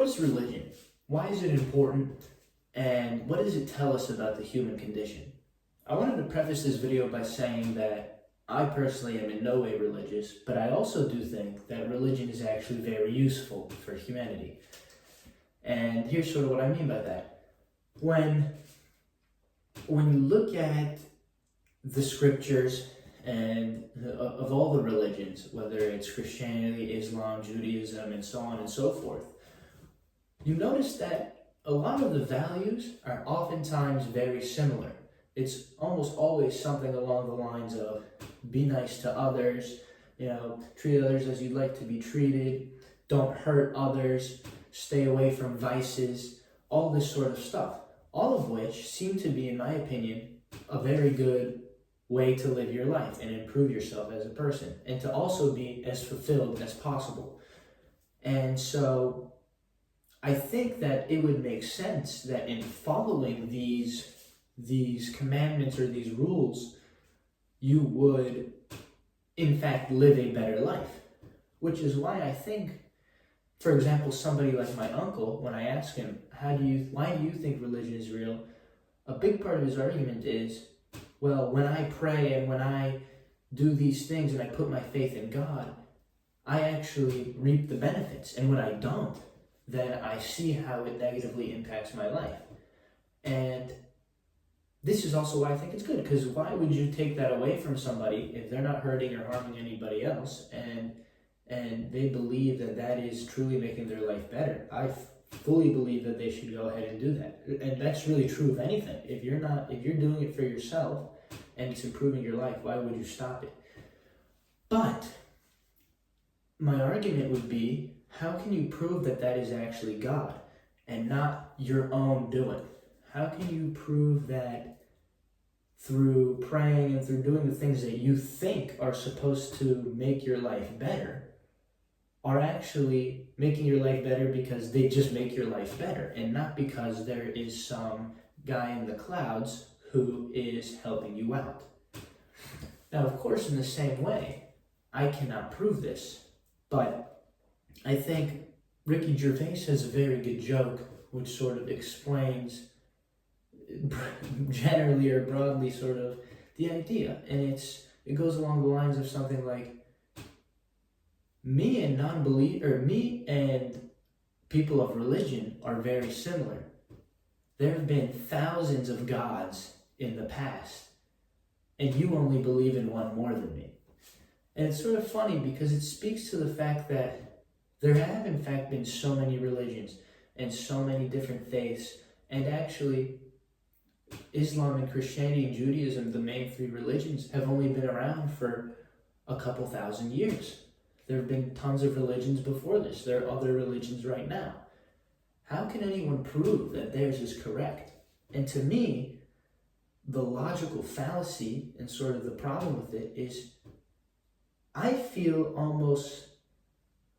what is religion? Why is it important? And what does it tell us about the human condition? I wanted to preface this video by saying that I personally am in no way religious, but I also do think that religion is actually very useful for humanity. And here's sort of what I mean by that. When you look at the scriptures and of all the religions, whether it's Christianity, Islam, Judaism, and so on and so forth, you notice that a lot of the values are oftentimes very similar. It's almost always something along the lines of be nice to others, treat others as you'd like to be treated, don't hurt others, stay away from vices, all this sort of stuff. All of which seem to be, in my opinion, a very good way to live your life and improve yourself as a person, and to also be as fulfilled as possible. And so I think that it would make sense that in following these commandments or these rules, you would, in fact, live a better life. Which is why I think, for example, somebody like my uncle, when I ask him, why do you think religion is real? A big part of his argument is, well, when I pray and when I do these things and I put my faith in God, I actually reap the benefits. And when I don't, then I see how it negatively impacts my life. And this is also why I think it's good, because why would you take that away from somebody if they're not hurting or harming anybody else and they believe that that is truly making their life better? I fully believe that they should go ahead and do that. And that's really true of anything. If you're doing it for yourself and it's improving your life, why would you stop it? But my argument would be, how can you prove that that is actually God and not your own doing? How can you prove that through praying and through doing the things that you think are supposed to make your life better are actually making your life better because they just make your life better, and not because there is some guy in the clouds who is helping you out? Now, of course, in the same way, I cannot prove this, but I think Ricky Gervais has a very good joke which sort of explains generally or broadly sort of the idea, and it goes along the lines of something like, me and people of religion are very similar. There have been thousands of gods in the past, and you only believe in one more than me. And it's sort of funny because it speaks to the fact that there have in fact been so many religions and so many different faiths, and actually Islam and Christianity and Judaism, the main three religions, have only been around for a couple thousand years. There have been tons of religions before this. There are other religions right now. How can anyone prove that theirs is correct? And to me, the logical fallacy and sort of the problem with it is, I feel almost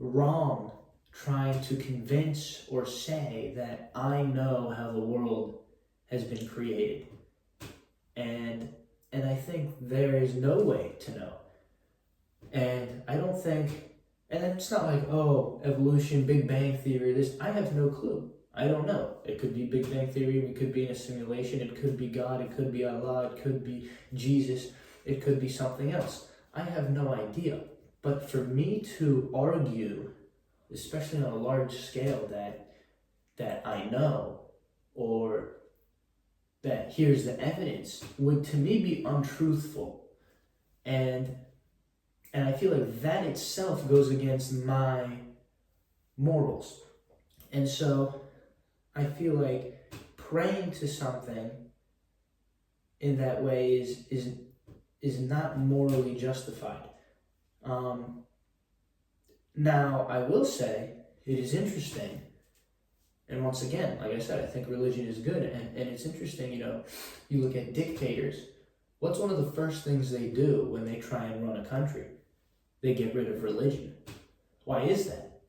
wrong trying to convince or say that I know how the world has been created. And I think there is no way to know. And I don't think, and it's not like, oh, evolution, Big Bang Theory, I have no clue. I don't know. It could be Big Bang Theory, we could be in a simulation, it could be God, it could be Allah, it could be Jesus, it could be something else. I have no idea. But for me to argue, especially on a large scale, that I know, or that here's the evidence, would to me be untruthful. And I feel like that itself goes against my morals. And so I feel like praying to something in that way is not morally justified. Now, I will say it is interesting. And once again, like I said, I think religion is good. And it's interesting, you look at dictators. What's one of the first things they do when they try and run a country? They get rid of religion. Why is that?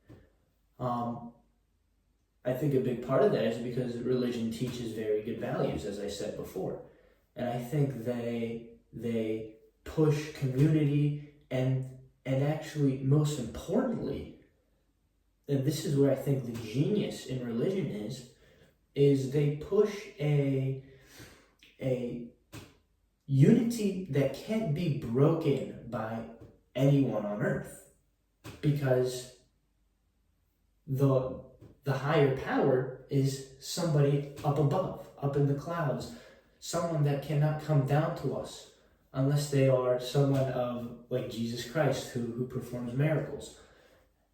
I think a big part of that is because religion teaches very good values, as I said before. And I think they push community and actually, most importantly, and this is where I think the genius in religion is they push a unity that can't be broken by anyone on earth, because the higher power is somebody up above, up in the clouds, someone that cannot come down to us unless they are someone of like Jesus Christ who performs miracles.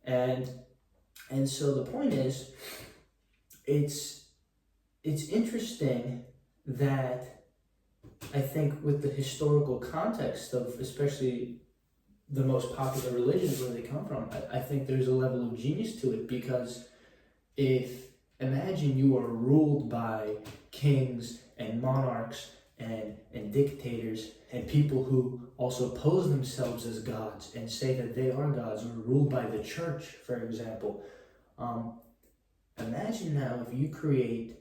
And so the point is, it's interesting that I think with the historical context of especially the most popular religions where they come from, I think there's a level of genius to it, because imagine you are ruled by kings and monarchs and dictators and people who also pose themselves as gods and say that they are gods, or ruled by the church, for example. Imagine now if you create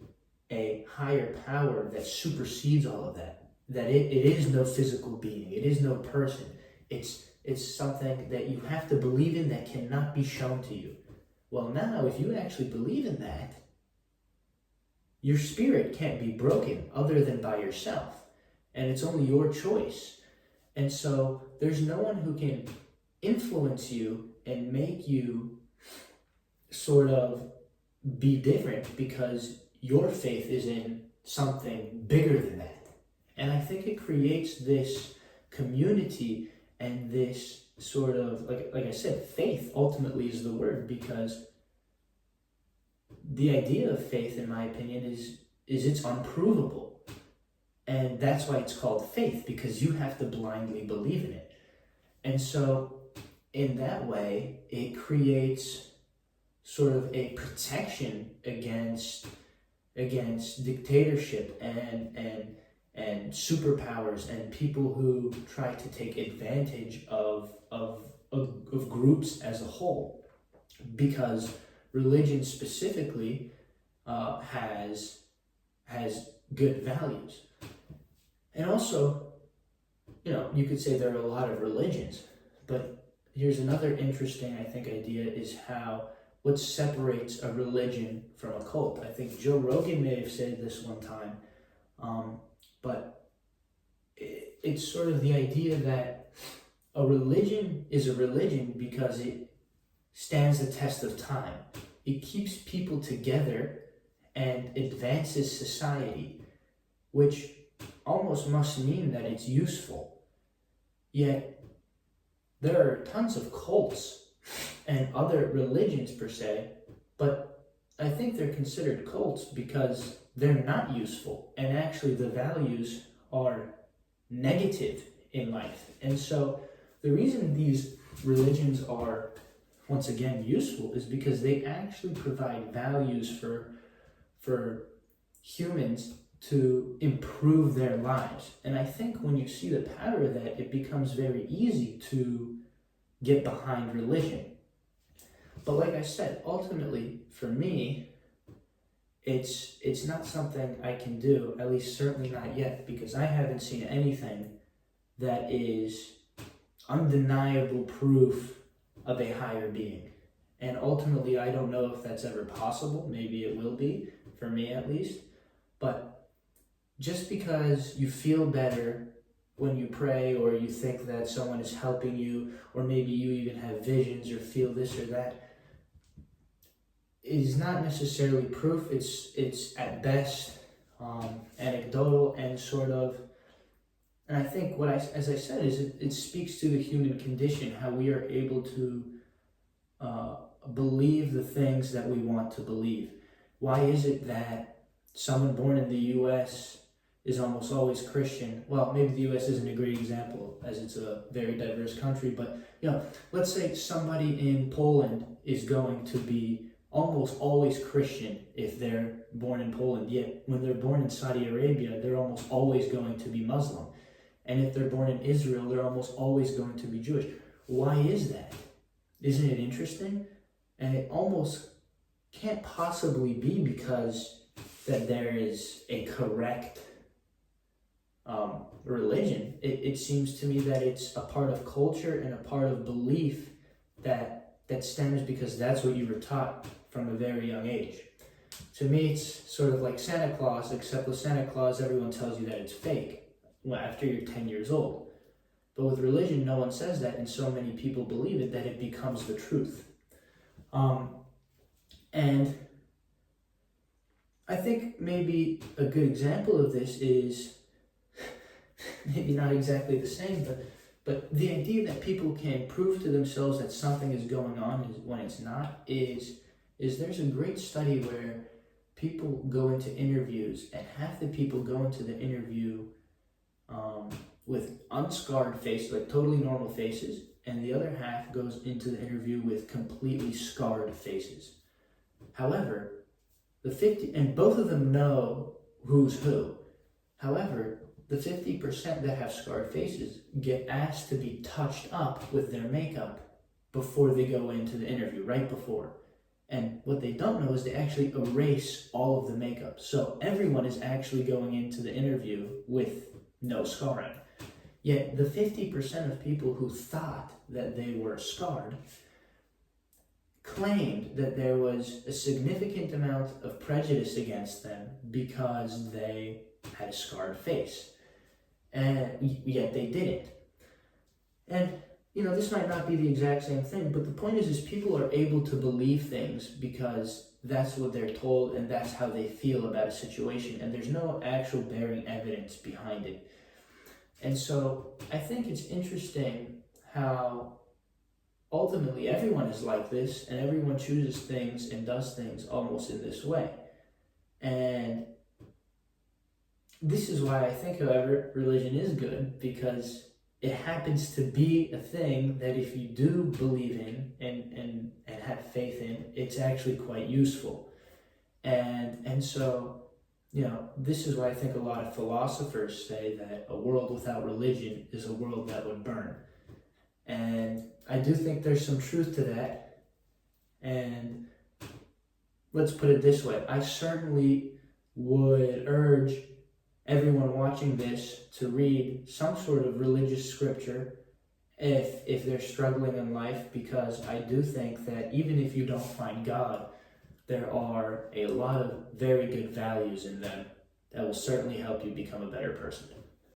a higher power that supersedes all of that, that it is no physical being, it is no person, it's something that you have to believe in that cannot be shown to you. Well, now if you actually believe in that, your spirit can't be broken other than by yourself, and it's only your choice. And so there's no one who can influence you and make you sort of be different, because your faith is in something bigger than that. And I think it creates this community and this sort of, like I said, faith ultimately is the word, because the idea of faith, in my opinion, is it's unprovable. And that's why it's called faith, because you have to blindly believe in it. And so in that way, it creates sort of a protection against dictatorship and superpowers and people who try to take advantage of groups as a whole, because religion specifically has good values. And also, you could say there are a lot of religions, but here's another interesting, I think, idea is what separates a religion from a cult. I think Joe Rogan may have said this one time, but it's sort of the idea that a religion is a religion because it stands the test of time. It keeps people together and advances society, which almost must mean that it's useful. Yet there are tons of cults and other religions per se, but I think they're considered cults because they're not useful, and actually the values are negative in life. And so the reason these religions are, once again, useful is because they actually provide values for humans to improve their lives. And I think when you see the power of that, it becomes very easy to get behind religion. But like I said, ultimately, for me, it's not something I can do, at least certainly not yet, because I haven't seen anything that is undeniable proof of a higher being. And ultimately, I don't know if that's ever possible. Maybe it will be, for me at least. But just because you feel better when you pray, or you think that someone is helping you, or maybe you even have visions or feel this or that, is not necessarily proof. It's at best anecdotal and sort of, and I think as I said, is it speaks to the human condition, how we are able to believe the things that we want to believe. Why is it that someone born in the U.S. is almost always Christian? Well, maybe the U.S. isn't a great example, as it's a very diverse country, but let's say somebody in Poland is going to be almost always Christian if they're born in Poland, yet when they're born in Saudi Arabia, they're almost always going to be Muslim. And if they're born in Israel, they're almost always going to be Jewish. Why is that? Isn't it interesting? And it almost can't possibly be because that there is a correct religion. It seems to me that it's a part of culture and a part of belief that that stems because that's what you were taught from a very young age. To me, it's sort of like Santa Claus, except with Santa Claus, everyone tells you that it's fake after you're 10 years old. But with religion, no one says that, and so many people believe it that it becomes the truth. And I think maybe a good example of this is maybe not exactly the same, but the idea that people can prove to themselves that something is going on when it's not is there's a great study where people go into interviews, and half the people go into the interview with unscarred faces, like totally normal faces, and the other half goes into the interview with completely scarred faces. However, and both of them know who's who. However, the 50% that have scarred faces get asked to be touched up with their makeup before they go into the interview, right before. And what they don't know is they actually erase all of the makeup. So everyone is actually going into the interview with no scarring. Yet the 50% of people who thought that they were scarred claimed that there was a significant amount of prejudice against them because they had a scarred face. And yet they didn't. And this might not be the exact same thing, but the point is people are able to believe things because that's what they're told and that's how they feel about a situation, and there's no actual bearing evidence behind it. And so I think it's interesting how ultimately everyone is like this, and everyone chooses things and does things almost in this way. And this is why I think, however, religion is good, because it happens to be a thing that if you do believe in and have faith in, it's actually quite useful. And so, this is why I think a lot of philosophers say that a world without religion is a world that would burn. And I do think there's some truth to that. And let's put it this way. I certainly would urge everyone watching this to read some sort of religious scripture if they're struggling in life, because I do think that even if you don't find God, there are a lot of very good values in them that will certainly help you become a better person.